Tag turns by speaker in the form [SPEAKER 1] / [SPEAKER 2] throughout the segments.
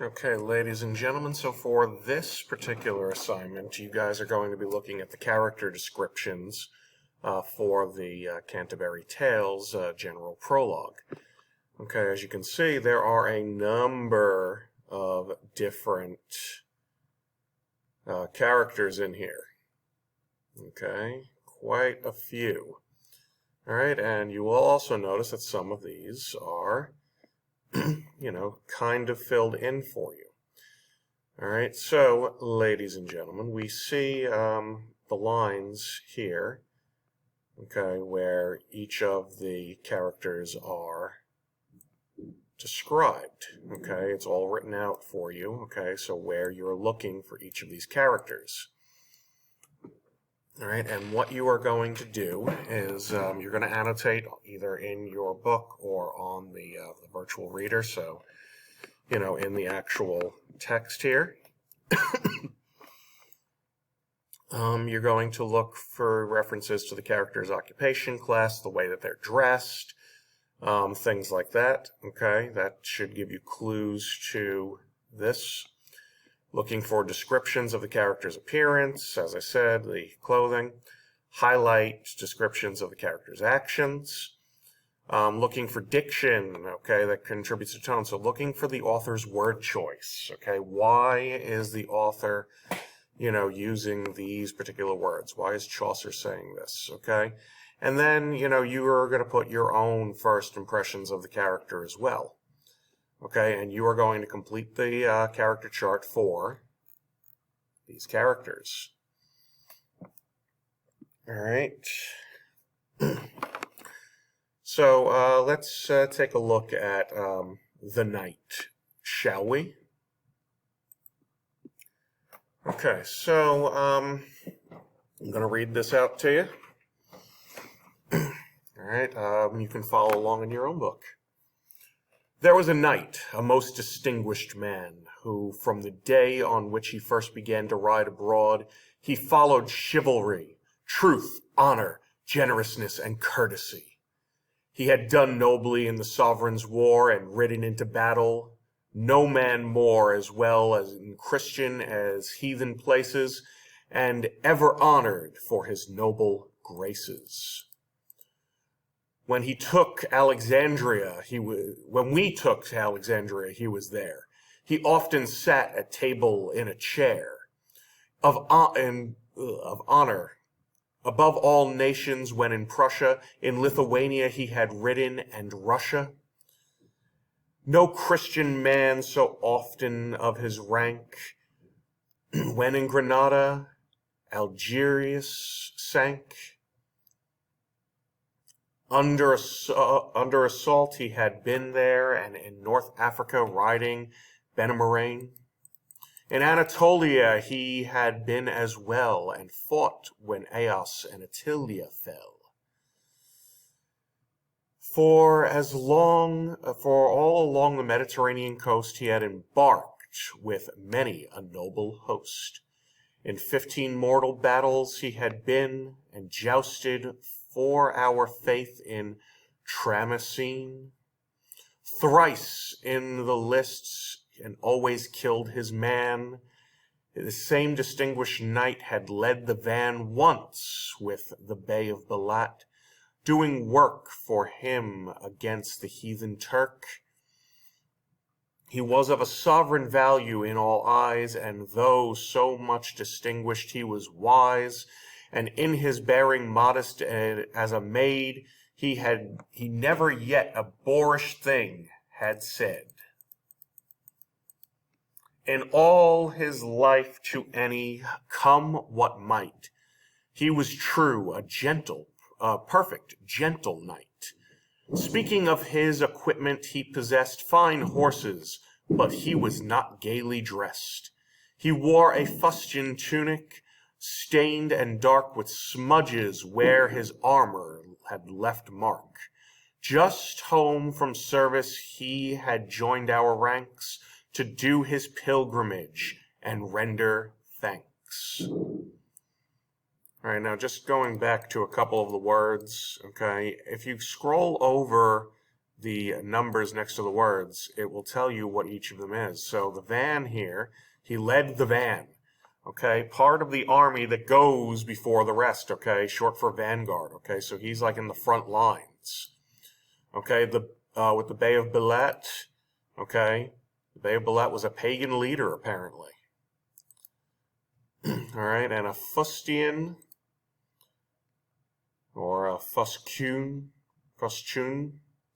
[SPEAKER 1] Okay, ladies and gentlemen, so for this particular assignment, you guys are going to be looking at the character descriptions for the Canterbury Tales general prologue. Okay, as you can see, there are a number of different characters in here. Okay, quite a few. All right, and you will also notice that some of these are kind of filled in for you. All right, so, ladies and gentlemen, we see the lines here, okay, where each of the characters are described, okay? It's all written out for you, okay, so where you're looking for each of these characters. All right, and what you are going to do is you're going to annotate either in your book or on the virtual reader, so, in the actual text here. You're going to look for references to the character's occupation, class, the way that they're dressed, things like that, okay? That should give you clues to this. Looking for descriptions of the character's appearance, as I said, the clothing. Highlight descriptions of the character's actions. Looking for diction, okay, that contributes to tone. So looking for the author's word choice, okay? Why is the author, using these particular words? Why is Chaucer saying this, okay? And then, you are going to put your own first impressions of the character as well. Okay, and you are going to complete the character chart for these characters. All right. So let's take a look at the knight, shall we? Okay, so I'm going to read this out to you. All right, you can follow along in your own book. There was a knight, a most distinguished man, who, from the day on which he first began to ride abroad, he followed chivalry, truth, honor, generousness, and courtesy. He had done nobly in the sovereign's war and ridden into battle, no man more as well as in Christian as heathen places, and ever honored for his noble graces. When we took Alexandria, he was there. He often sat at table in a chair of honor. Above all nations, when in Prussia, in Lithuania he had ridden, and Russia. No Christian man so often of his rank. When in Granada, Algerius sank. Under assault he had been there, and in North Africa riding Benamarain. In Anatolia he had been as well, and fought when Aeos and Attilia fell. For all along the Mediterranean coast he had embarked with many a noble host. In 15 mortal battles he had been, and jousted for our faith in Tramacene. Thrice in the lists, and always killed his man. The same distinguished knight had led the van once with the Bay of Balat, doing work for him against the heathen Turk. He was of a sovereign value in all eyes, and though so much distinguished he was wise, and in his bearing modest as a maid, he never yet a boorish thing had said. In all his life to any, come what might, he was true, a perfect gentle knight. Speaking of his equipment, he possessed fine horses, but he was not gaily dressed. He wore a fustian tunic, stained and dark with smudges where his armor had left mark. Just home from service he had joined our ranks to do his pilgrimage and render thanks. All right, now just going back to a couple of the words, okay, if you scroll over the numbers next to the words, it will tell you what each of them is. So the van here, he led the van. Okay, part of the army that goes before the rest, okay, short for vanguard, okay, so he's like in the front lines. Okay, with the Bay of Belet, okay, the Bay of Belet was a pagan leader, apparently. Alright, and a fustian, or a fustian,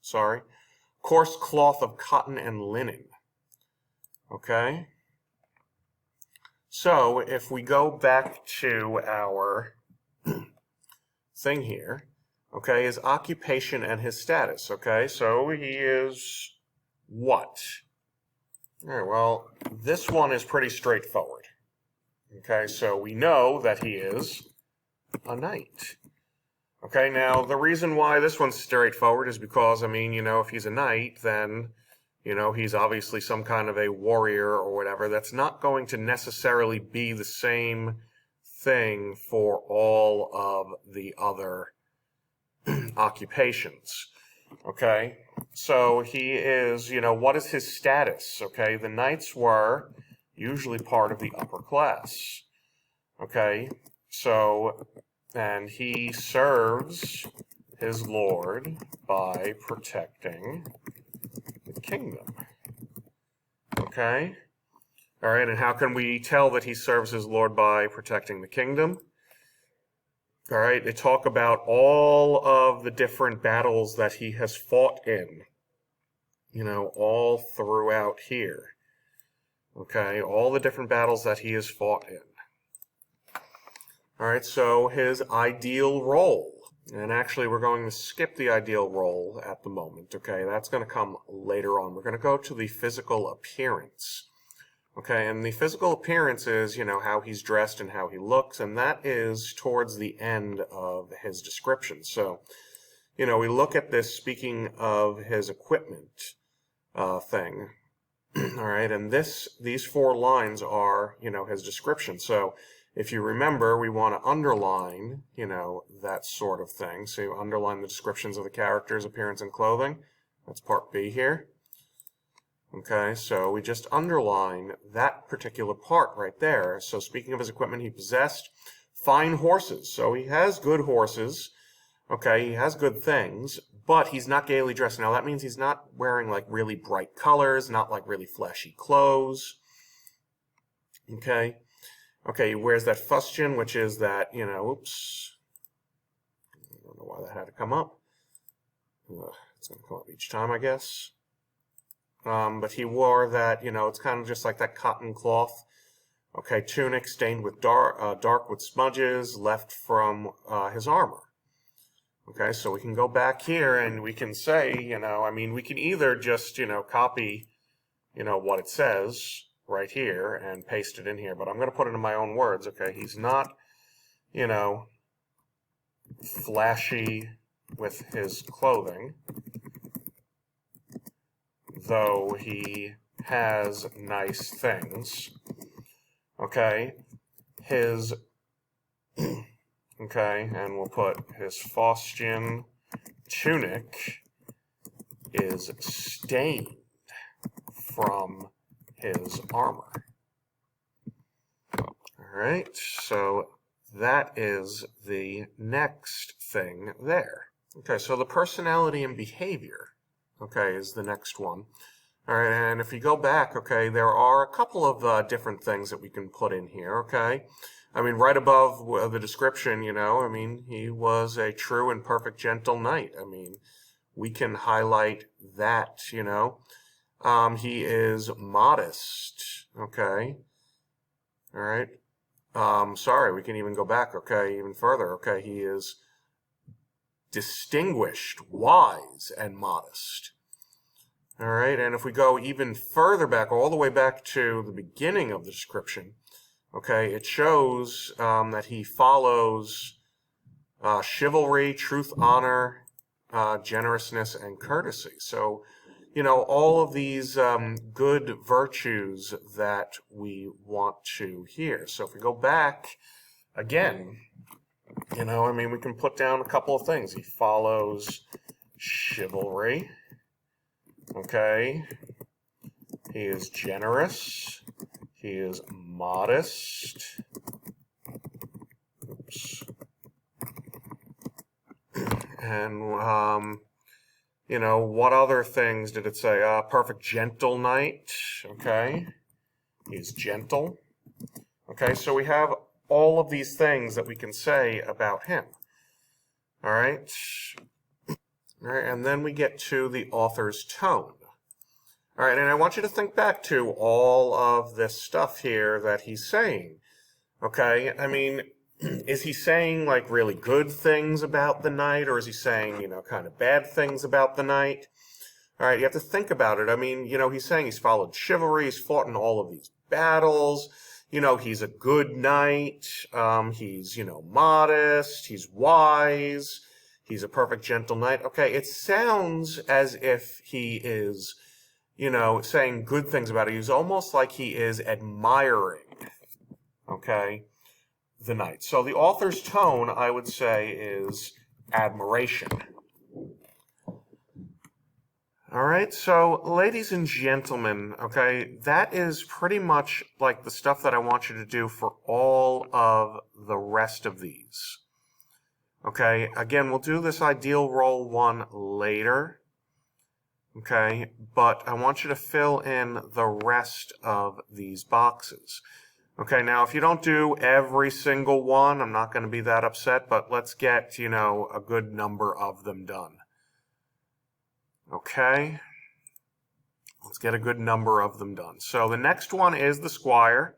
[SPEAKER 1] sorry, coarse cloth of cotton and linen. Okay? So, if we go back to our thing here, okay, his occupation and his status, okay? So, he is what? All right, well, this one is pretty straightforward. Okay, so we know that he is a knight. Okay, now, the reason why this one's straightforward is because, I mean, you know, if he's a knight, then, you know, he's obviously some kind of a warrior or whatever. That's not going to necessarily be the same thing for all of the other occupations. Okay, so he is, you know, what is his status? Okay, the knights were usually part of the upper class. Okay, so, and he serves his lord by protecting the kingdom. Okay, all right, and how can we tell that he serves his lord by protecting the kingdom? All right, they talk about all of the different battles that he has fought in, you know, all throughout here. Okay, all the different battles that he has fought in. All right, so his ideal role. And actually, we're going to skip the ideal role at the moment, okay? That's going to come later on. We're going to go to the physical appearance. Okay, and the physical appearance is, you know, how he's dressed and how he looks, and that is towards the end of his description. So, you know, we look at this speaking of his equipment thing, all right, and these 4 lines are, you know, his description. So, if you remember, we want to underline, you know, that sort of thing. So you underline the descriptions of the character's appearance and clothing. That's part B here. Okay, so we just underline that particular part right there. So speaking of his equipment, he possessed fine horses. So he has good horses. Okay, he has good things, but he's not gaily dressed. Now that means he's not wearing like really bright colors, not like really flashy clothes. Okay. Okay, he wears that fustian, which is that, you know, oops. I don't know why that had to come up. It's going to come up each time, I guess. But he wore that, you know, it's kind of just like that cotton cloth. Okay, tunic stained with dark with smudges left from his armor. Okay, so we can go back here and we can say, you know, I mean, we can either just, you know, copy, you know, what it says right here and paste it in here, but I'm going to put it in my own words, okay? He's not, you know, flashy with his clothing, though he has nice things, okay? His, okay, and we'll put his fustian tunic is stained from his armor. Alright, so that is the next thing there. Okay, so the personality and behavior, okay, is the next one. Alright, and if you go back, okay, there are a couple of different things that we can put in here, okay? I mean, right above the description, you know, I mean, he was a true and perfect gentle knight. I mean, we can highlight that, you know. He is modest, okay? All right. Sorry, we can even go back, okay, even further, okay? He is distinguished, wise, and modest. All right, and if we go even further back, all the way back to the beginning of the description, okay, it shows that he follows chivalry, truth, honor, generousness, and courtesy. So, you know, all of these good virtues that we want to hear. So if we go back again, you know, I mean, we can put down a couple of things. He follows chivalry. Okay. He is generous. He is modest. Oops. And, you know, what other things did it say? Perfect gentle knight. Okay. He's gentle. Okay, so we have all of these things that we can say about him. All right. All right, and then we get to the author's tone. All right, and I want you to think back to all of this stuff here that he's saying. Okay, I mean, is he saying like really good things about the knight, or is he saying, you know, kind of bad things about the knight? All right, you have to think about it. I mean, you know, he's saying he's followed chivalry, he's fought in all of these battles. You know, he's a good knight. He's, you know, modest. He's wise. He's a perfect gentle knight. Okay, it sounds as if he is, you know, saying good things about it. He's almost like he is admiring, okay, the knight. So the author's tone, I would say, is admiration. All right, so ladies and gentlemen, okay, that is pretty much like the stuff that I want you to do for all of the rest of these. Okay, again, we'll do this ideal role one later. Okay, but I want you to fill in the rest of these boxes. Okay, now if you don't do every single one, I'm not going to be that upset, but let's get, you know, a good number of them done. Okay, let's get a good number of them done. So the next one is the squire.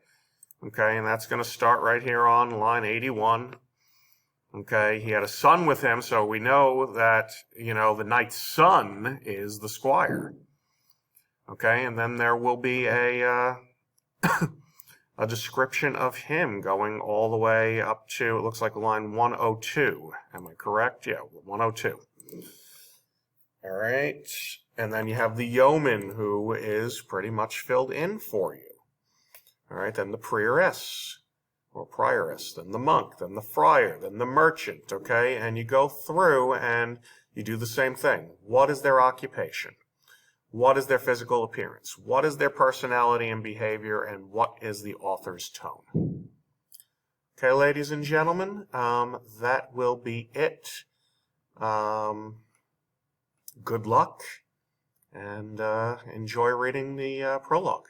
[SPEAKER 1] Okay, and that's going to start right here on line 81. Okay, he had a son with him, so we know that, you know, the knight's son is the squire. Okay, and then there will be a description of him going all the way up to, it looks like line 102. Am I correct? Yeah, 102. All right, and then you have the yeoman, who is pretty much filled in for you. All right, then the prioress, or prioress, then the monk, then the friar, then the merchant, okay? And you go through and you do the same thing. What is their occupation? What is their physical appearance? What is their personality and behavior? And what is the author's tone? Okay, ladies and gentlemen, that will be it. Good luck, and enjoy reading the prologue.